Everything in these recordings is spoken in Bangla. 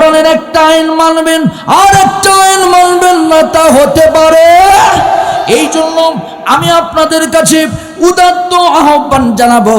কোরআনের একটা আইন মানবেন আর একটা আইন মানবেন না, তা হতে পারে? এই জন্য আমি আপনাদের কাছে উদাত্ত আহ্বান জানাবো,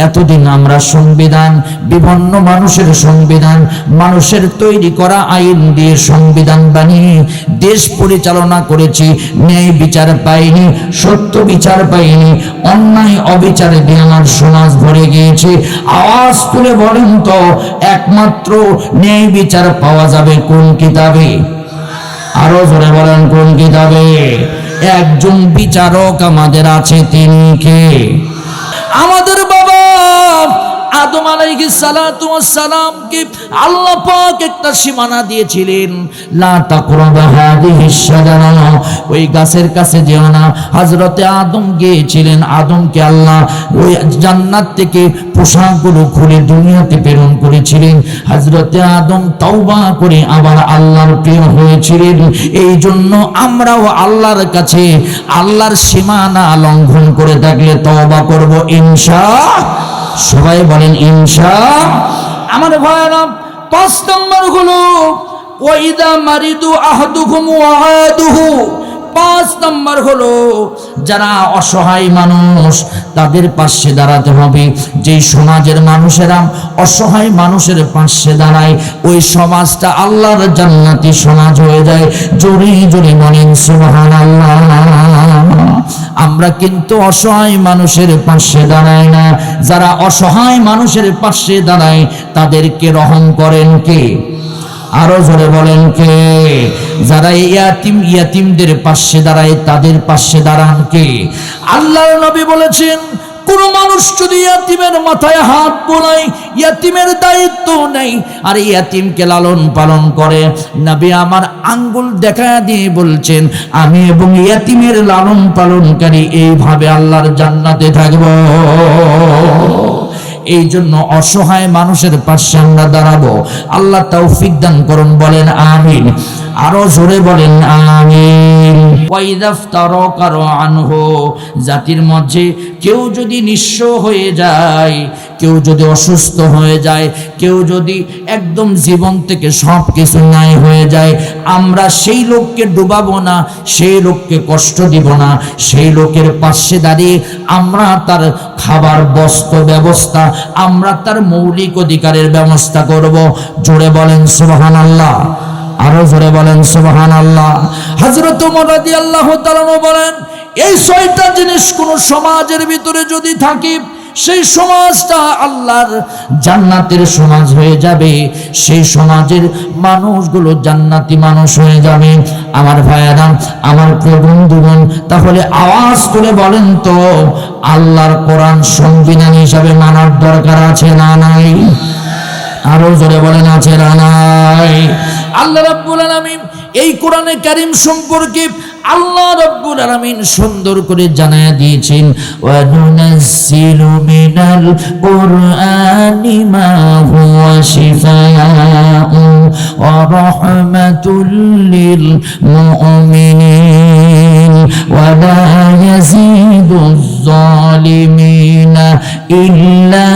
এতদিন আমরা সংবিধান, বিভিন্ন মানুষের সংবিধান, মানুষের তৈরি করা আইন দিয়ে সংবিধান বানিয়ে দেশ পরিচালনা করেছি, ন্যায় বিচার পাইনি, সত্য বিচার পাইনি, অন্যায় অবিচারে দিয়ে আমার সমাজ ভরে গিয়েছে। আওয়াজ তুলে বলেন তো, একমাত্র ন্যায় বিচার পাওয়া যাবে কোন কিতাবে? আরো জোরে বলেন, কোন কিতাবে? একজন বিচারক আমাদের আছে, তিনি কে? আমাদের বাবা আদম আলাইহিস সালাতু ওয়াস সালামকে আল্লাহ পাক একটা সীমানা দিয়েছিলেন, লা তাকরাবা হাদিহিস শাজারা, ওই গাছের কাছে যেও না। হযরতে আদম গিয়েছিলেন, আদমকে আল্লাহ ওই জান্নাত থেকে পোশাকগুলো খুলে দুনিয়াতে প্রেরণ করেছিলেন। হযরতে আদম তওবা করে আবার আল্লাহর প্রিয় হয়েছিলেন। এই জন্য আমরাও আল্লাহর কাছে আল্লাহর সীমানা লঙ্ঘন করে থাকলে তওবা করব ইনশাআল্লাহ। সবাই বলেন ইনশাআল্লাহ। আমার ভাইরা, 5 নম্বর হলো ওয়াইদা মারিদু আহাদুকুম ওয়াআদুহু। 5 নম্বর হলো যারা অসহায় মানুষ তাদের পাশে দাঁড়াতে হবে। যেই সমাজের মানুষেরা অসহায় মানুষের পাশে দাঁড়ায়, ওই সমাজটা আল্লাহর জান্নাতি সমাজ হয়ে যায়। জোরে জোরে বলেন সুবহানাল্লাহ। আমরা কিন্তু অসহায় মানুষের পাশে দাঁড়াই না। যারা অসহায় মানুষের পাশে দাঁড়ায় তাদেরকে রহম করেন কে? আরো জোরে বলেন কে? যারা ইয়াতিমদের পাশে দাঁড়ায় তাদের পাশে দাঁড়ান কে? আল্লাহর নবী বলেছেন, কোন মানুষ যদি ইয়াতিমের মাথায় হাত বোলায়, ইয়াতিমের দায়িত্ব নেই, আর ইয়াতিমকে লালন পালন করে, নবী আমার আঙ্গুল দেখায়া দিয়ে বলছেন, আমি এবং ইয়াতিমের লালন পালনকারী এইভাবে আল্লাহর জান্নাতে থাকবো। এই জন্য অসহায় মানুষের পাশে আমরা দাঁড়াবো। আল্লাহ তৌফিক দান করুন, বলেন আমিন। আরো জোরে বলেন আমিন। ওয়াইদাফতারাকারু আনহু, জাতির মধ্যে কেউ যদি নিঃস্ব হয়ে যায়, কেউ যদি অসুস্থ হয়ে যায়, কেউ যদি একদম জীবন থেকে সব কিছু নাই হয়ে যায়, আমরা সেই লোককে ডুবাবো না, সেই লোককে কষ্ট দিব না, সেই লোকের পাশে দাঁড়িয়ে আমরা তার খাবার বস্ত্র ব্যবস্থা, আমরা তার মৌলিক অধিকারের ব্যবস্থা করব। জোরে বলেন সুবহানাল্লাহ। আরো জোরে বলেন সুবহানাল্লাহ। হযরত ওমর রাদিয়াল্লাহু তাআলা বলেন, এই 6টা জিনিস কোন সমাজের ভিতরে যদি থাকে, সেই সমাজটা আল্লাহর জান্নাতের সমাজ হয়ে যাবে, সেই সমাজের মানুষগুলো জান্নাতি মানুষ হয়ে যাবে। আমার ভাইয়েরা, আমার প্রিয় বন্ধুগণ, তাহলে আওয়াজ করে বলেন তো, আল্লাহর কোরআন সংবিধান হিসাবে মানার দরকার আছে না নাই? আরো জোরে বলেন আছে না নাই? আল্লাহ রাব্বুল আলামিন এই কোরআনে কারীম সম্পর্কে আল্লাহ রাব্বুল আলামিন সুন্দর করে জানায়া দিয়েছেন, ওয়া নুনাজ্জিলু মিনাল কুরআনি মা হুয়া শিফাa'un ওয়া রাহমাতুল লিল মুমিনিন ওয়া লা ইয়াজিদুজ যালিমিনা ইল্লা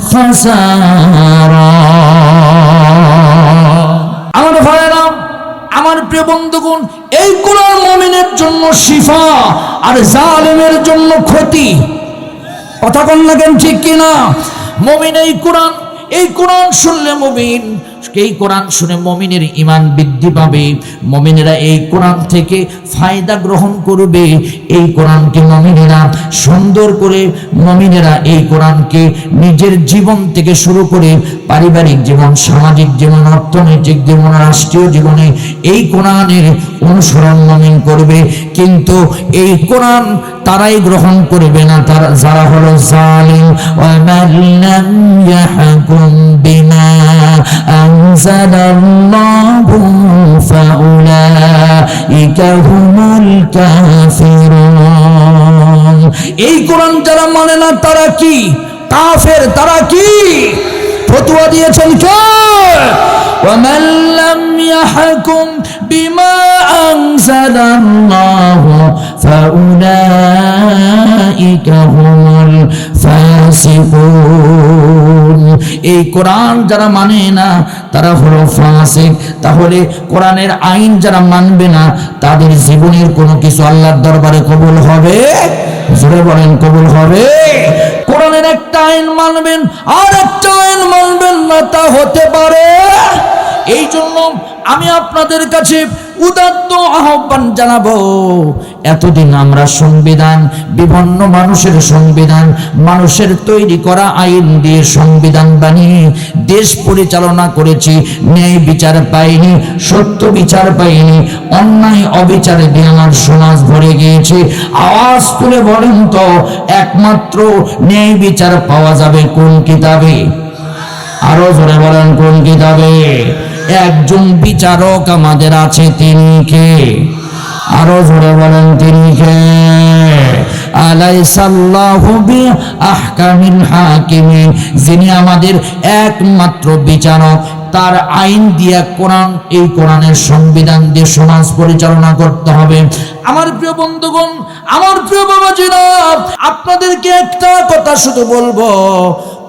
খাসারা। আমার ভাইরা, আমার প্রিয় বন্ধুগণ, এই কোরআন মুমিনের জন্য শিফা আর জালিমের জন্য ক্ষতি। কথা কোন লাগেন ঠিক কিনা? মুমিন এই কোরআন শুনলে মুমিন, এই কোরআন শুনে মুমিনের ঈমান বৃদ্ধি পাবে। মুমিনেরা এই কোরআন থেকে ফায়দা গ্রহণ করবে। এই কোরআনকে মুমিনেরা সুন্দর করে, মুমিনেরা এই কোরআনকে নিজের জীবন থেকে শুরু করে পারিবারিক জীবন, সামাজিক জীবন, অর্থনৈতিক জীবন, রাষ্ট্রীয় জীবনে এই কোরআনের অনুসরণ মুমিন করবে। কিন্তু এই কোরআন তারাই গ্রহণ করবে না যারা হলো জালিম। ওয়া মান লাম ইয়াহকুম বিমা আনজালাল্লাহু ফাউলাইকা হুমুল কাফিরুন। এই কোরআন যারা মানে না তারা কি? কাফের। তারা কি? ফতোয়া দিয়েছেন কে? ওয়া মান লাম ইয়াহকুম বিমা আনজালাল্লাহু ফাউলাইকা হুমুল ফাসিকুন। এই কোরআন যারা মানে না তারা হলো ফাসিক। তাহলে কোরআনের আইন যারা মানবে না তাদের জীবনের কোনো কিছু আল্লাহর দরবারে কবুল হবে? জোরে বলেন, কবুল হবে? কোরআনের একটা আইন মানবেন আর একটা আইন মানবেন না, তা হতে পারে? এই জন্য আমি আপনাদের কাছে উদাত্ত আহ্বান জানাবো, এতদিন আমরা সংবিধান, বিভিন্ন মানুষের সংবিধান, মানুষের তৈরি করা আইন দিয়ে সংবিধান বানিয়ে দেশ পরিচালনা করেছি, ন্যায় বিচার পাইনি, সত্য বিচার পাইনি, অন্যায় অবিচারে দিয়ে আমার সমাজ ভরে গিয়েছে। আওয়াজ তুলে বলেন তো, একমাত্র ন্যায় বিচার পাওয়া যাবে কোন কিতাবে? আরো জোরে বলেন, কোন কিতাবে? একজন বিচারক আমাদের আছে, তিনি কে? আরো জোরে বলেন, তিনি কে? আলাইসাল্লাহু বিআহকামিল হাকিমিন, যিনি আমাদের একমাত্র বিচারক। তার আইন দিয়ে কোরআন, এই কোরআনের সংবিধান দিয়ে সমাজ পরিচালনা করতে হবে। আমার প্রিয় বন্ধুগণ, আমার প্রিয় বাবাজিরা, আপনাদেরকে একটা কথা শুধু বলবো,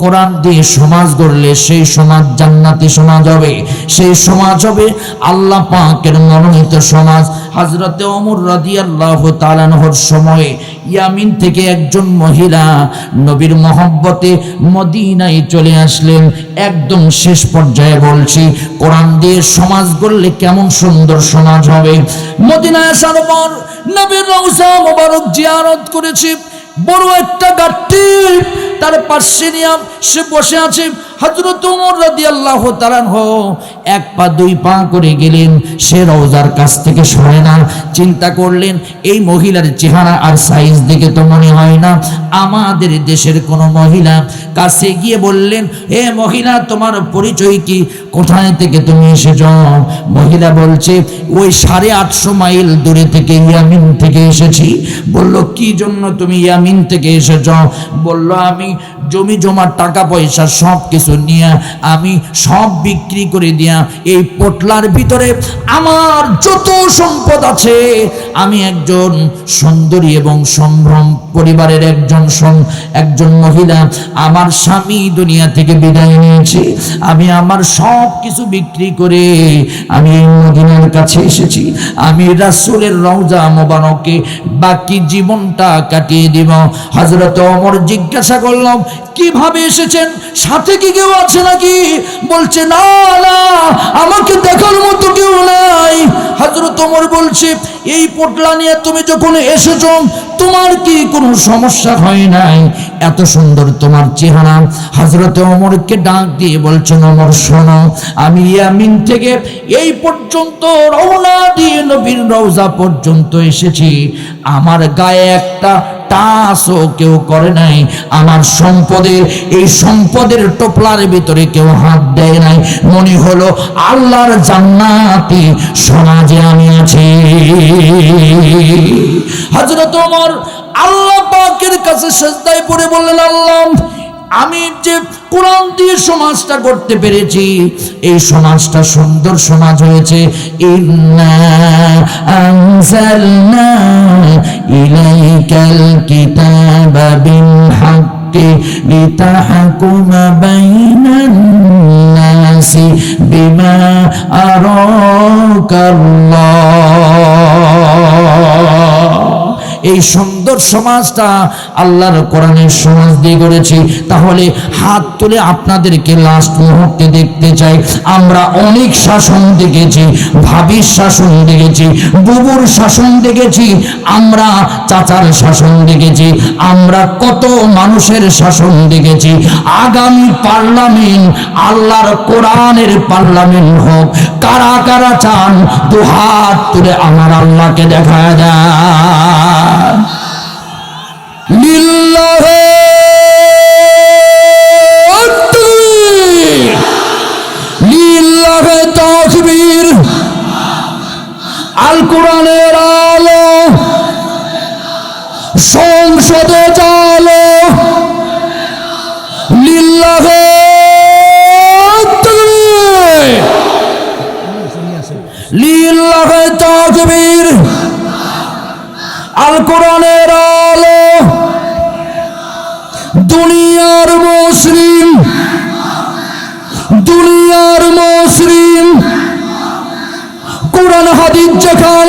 কোরআন দিয়ে সমাজ গড়লে সেই সমাজ জান্নাতি সমাজ হবে, সেই সমাজ হবে আল্লাহ পাকের মনোনীত সমাজ। হযরতে ওমর রাদিয়াল্লাহু তাআলা আনহুর সময়ে ইয়ামিন থেকে একজন মহিলা নবীর মহব্বতে মদিনায় চলে আসলেন। একদম শেষ পর্যায়ে বলছি, কোরআন দিয়ে সমাজ গড়লে কেমন সুন্দর সমাজ হবে। মদিনায় আসার পর নবীর রওজা মোবারক জিয়ারত করেছি। বড় একটা গাট্টি তার পাশে নিয়ে সে বসে আছে। হযরত ওমর রাদিয়াল্লাহু তাআলা এক পা দুই পা করে গেলেন, সে রওজার কাছ থেকে সরে না। চিন্তা করলেন, এই মহিলার চেহারা আর সাইজ দেখে তো মনে হয় না আমাদের দেশের কোনো মহিলা। কাছে গিয়ে বললেন, হে মহিলা, তোমার পরিচয় কি? কোথায় থেকে তুমি এসেছ? মহিলা বলছে, ওই 850 মাইল দূরে থেকে, ইয়ামিন থেকে এসেছি। বলল, কি জন্য তুমি ইয়ামিন থেকে এসেছ? বলল, আমি জমি জমা টাকা পয়সা সব কিছু নিয়ে, আমি সব বিক্রি করে দিয়া এই পোটলার ভিতরে আমার যত সম্পদ আছে, আমি একজন সুন্দরী এবং সম্ভ্রম পরিবারের একজন মহিলা, আমার স্বামী দুনিয়া থেকে বিদায় নিয়েছে, আমি আমার সব কিছু বিক্রি করে আমি এই মদিনার কাছে এসেছি। আমি রাসূলের রওজা মোবারকে বাকি জীবনটা কাটিয়ে দিব। হযরত ওমর জিজ্ঞাসা করলাম, কিভাবে এসেছেন? সাথে কি কেউ আছে নাকি? বলছে, না না, আমাকে দেখার মতো কেউ নাই। হযরত ওমর বলছে, এই পোটলা নিয়ে তুমি যখন এসেছো, তোমার কি কোনো সমস্যা হয় নাই? এত সুন্দর তোমার চেহারা। হযরত ওমরকে ডাক দিয়ে বলছেন, ওমর শোনো, আমি ইয়ামিন থেকে এই পর্যন্ত রওনা দিয়ে নবীর রওজা পর্যন্ত এসেছি, আমার গায়ে একটা টাচও কেউ করে নাই, আমার সম্পদের, এই সম্পদের টোপলার ভিতরে কেউ হাত দেয় নাই। মনে হলো আল্লাহর জান্নাতি সমাজে আমি আছি। হযরত ওমর আল্লাহ পাকের কাছে সিজদায় পড়ে বললেন, আল্লাহ, আমি যে কোরআন দিয়ে সমাজটা করতে পেরেছি, এই সমাজটা সুন্দর সমাজ হয়েছে। ইন্না আনজালনা ইলাইকাল কিতাবা বিল হাক্কি লিতাহকুমা বাইনান নাসি বিমা আরাকাল্লাহ। এই সুন্দর সমাজটা আল্লাহর কোরআনের সমাজ দিয়ে গড়েছি। তাহলে হাত তুলে আপনাদেরকে লাস্ট মুহূর্তে দেখতে চাই, আমরা অনেক শাসন দেখেছি, ভাবির শাসন দেখেছি, বুবুর শাসন দেখেছি, আমরা চাচার শাসন দেখেছি, আমরা কত মানুষের শাসন দেখেছি। আগামী পার্লামেন্ট আল্লাহর কোরআনের পার্লামেন্ট হোক। কারা কারা চান দুহাত তুলে আমার আল্লাহকে দেখা যায়। লিল্লাহি তাকবীর, লিল্লাহি তাকবীর। আল কোরআনের আলো সংসদে চালো, লিল্লাহি তাকবীর, লিল্লাহি তাকবীর। আল কোরআনের আলো দুনিয়ার মুসলিম, দুনিয়ার মুসলিম মূল্যবান হাদিস যেখানে